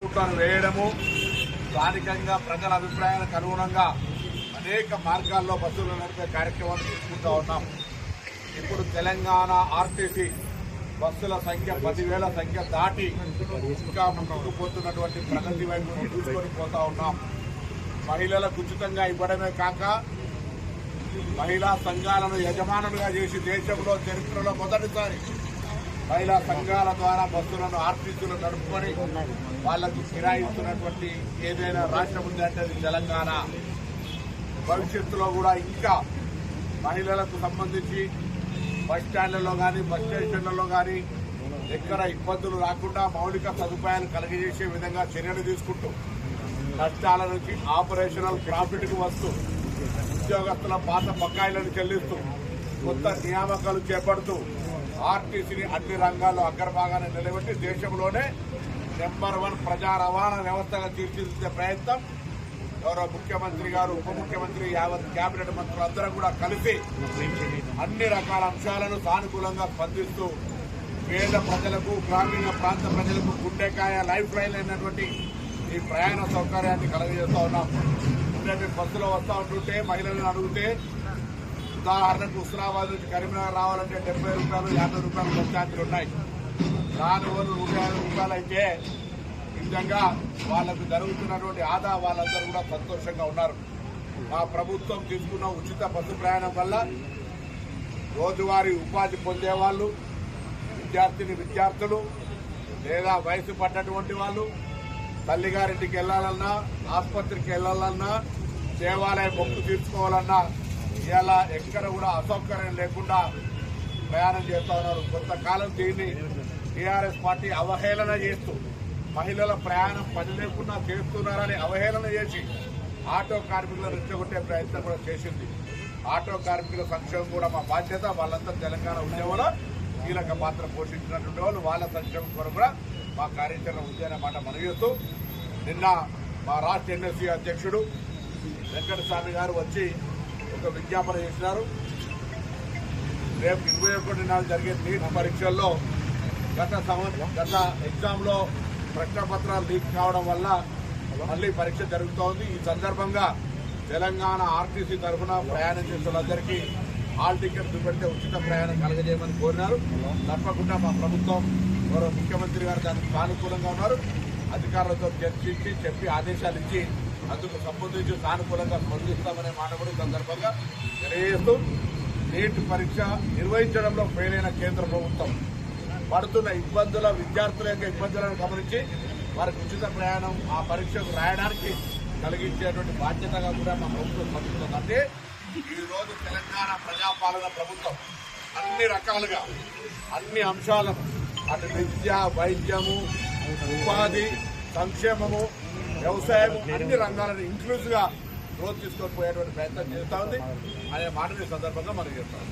రూట్లను వేయడము, స్థానికంగా ప్రజల అభిప్రాయాలకు అనుగుణంగా అనేక మార్గాల్లో బస్సులు నడిపే కార్యక్రమాన్ని తీసుకుంటూ ఉన్నాం. ఇప్పుడు తెలంగాణ ఆర్టీసీ బస్సుల సంఖ్య 10,000 సంఖ్య దాటి ఇంకా ముందుకు పోతున్నటువంటి ప్రగతి వైపు తీసుకొని పోతా ఉన్నాం. మహిళలకు ఉచితంగా ఇవ్వడమే కాక మహిళా సంఘాలను యజమానులుగా చేసి దేశంలో చరిత్రలో మొదటిసారి మహిళా సంఘాల ద్వారా బస్సులను ఆర్టీసీలు నడుపుకొని వాళ్లకు కిరాయిస్తున్నటువంటి ఏదైనా రాష్ట్రం ఉందంటే అది తెలంగాణ. భవిష్యత్తులో కూడా ఇంకా మహిళలకు సంబంధించి బస్ స్టాండ్లలో కానీ బస్ స్టేషన్లలో కానీ ఎక్కడ ఇబ్బందులు రాకుండా మౌలిక సదుపాయాలు కలిగజేసే విధంగా చర్యలు తీసుకుంటూ నష్టాల నుంచి ఆపరేషనల్ ప్రాఫిట్కు వస్తూ ఉద్యోగస్తుల పాత బకాయిలను చెల్లిస్తూ కొత్త నియామకాలు చేపడుతూ ఆర్టీసీని అన్ని రంగాల్లో అగ్రభాగాన్ని నిలబెట్టి దేశంలోనే నెంబర్ 1 ప్రజా రవాణా వ్యవస్థగా తీర్చిదిద్దే ప్రయత్నం గౌరవ ముఖ్యమంత్రి గారు, ఉప ముఖ్యమంత్రి, యావత్ కేబినెట్ మంత్రులందరూ కూడా కలిసి అన్ని రకాల అంశాలను సానుకూలంగా స్పందిస్తూ పేద ప్రజలకు, గ్రామీణ ప్రాంత ప్రజలకు గుండెకాయ లైఫ్ లైన్ అయినటువంటి ఈ ప్రయాణ సౌకర్యాన్ని కలుగజేస్తూ ఉన్నాం. ఎందుకంటే బస్సులో వస్తూ ఉంటుంటే మహిళలను అడిగితే ఉదాహరణకు హుస్నాబాద్ నుంచి కరీంనగర్ రావాలంటే 70 రూపాయలు, 50 రూపాయలు బస్ ఛార్జీలు ఉన్నాయి. రాని వాళ్ళు 150 రూపాయలు అయితే నిజంగా వాళ్లకు జరుగుతున్నటువంటి ఆదా వాళ్ళందరూ కూడా సంతోషంగా ఉన్నారు. మా ప్రభుత్వం తీసుకున్న ఉచిత బస్సు ప్రయాణం వల్ల రోజువారీ ఉపాధి పొందేవాళ్ళు, విద్యార్థులు లేదా వయసు పడ్డటువంటి వాళ్ళు తల్లిగారింటికి వెళ్లాలన్నా, ఆసుపత్రికి వెళ్లాలన్నా, దేవాలయ మొక్కు తీర్చుకోవాలన్నా ఇలా ఎక్కడ కూడా అసౌకర్యం లేకుండా ప్రయాణం చేస్తూ ఉన్నారు. కొంతకాలం దీన్ని టీఆర్ఎస్ పార్టీ అవహేళన చేస్తూ మహిళల ప్రయాణం పని లేకుండా చేస్తున్నారని అవహేళన చేసి ఆటో కార్మికులను రెచ్చగొట్టే ప్రయత్నం కూడా చేసింది. ఆటో కార్మికుల సంక్షేమం కూడా మా బాధ్యత. వాళ్ళంతా తెలంగాణ ఉద్యమంలో కీలక పాత్ర పోషించినటువంటి వాళ్ళు, వాళ్ళ సంక్షేమం కొరకు కూడా మా కార్యాచరణ ఉంది అనే మాట మనవిస్తూ నిన్న మా రాష్ట్ర ఎన్ఎస్సీ అధ్యక్షుడు వెంకటస్వామి గారు వచ్చి ఒక విజ్ఞాపన చేసినారు. రేపు 21 నాడు జరిగే నీట్ పరీక్షల్లో గత ఎగ్జామ్లో ప్రశ్నపత్రాలు లీక్ కావడం వల్ల మళ్లీ పరీక్ష జరుగుతోంది. ఈ సందర్భంగా తెలంగాణ ఆర్టీసీ తరఫున ప్రయాణం చేసే వాళ్ళందరికీ హాల్ టికెట్ చూపెడితే ఉచిత ప్రయాణం కలగజేయమని కోరినారు. తప్పకుండా మా ప్రభుత్వం గౌరవ ముఖ్యమంత్రి గారు దానికి సానుకూలంగా ఉన్నారు. అధికారులతో చర్చించి చెప్పి ఆదేశాలు ఇచ్చి అందుకు సంబంధించి సానుకూలంగా స్పందిస్తామనే మాట కూడా సందర్భంగా తెలియజేస్తూ నీట్ పరీక్ష నిర్వహించడంలో ఫెయిల్ అయిన కేంద్ర ప్రభుత్వం పడుతున్న ఇబ్బందుల, విద్యార్థుల యొక్క ఇబ్బందులను గమనించి వారికి ఉచిత ప్రయాణం ఆ పరీక్షకు రాయడానికి కలిగించేటువంటి బాధ్యతగా కూడా మా ప్రభుత్వం స్పందిస్తుంది. అంటే ఈరోజు తెలంగాణ ప్రజాపాలన ప్రభుత్వం అన్ని రకాలుగా అన్ని అంశాలను అటు విద్య, వైద్యము, ఉపాధి, సంక్షేమము, వ్యవసాయం అన్ని రంగాలను ఇంక్లూజివ్ గా గ్రోత్ తీసుకొని పోయేటువంటి ప్రయత్నం చేస్తూ ఉంది అనే మాటని సందర్భంగా మనం చెప్తాం.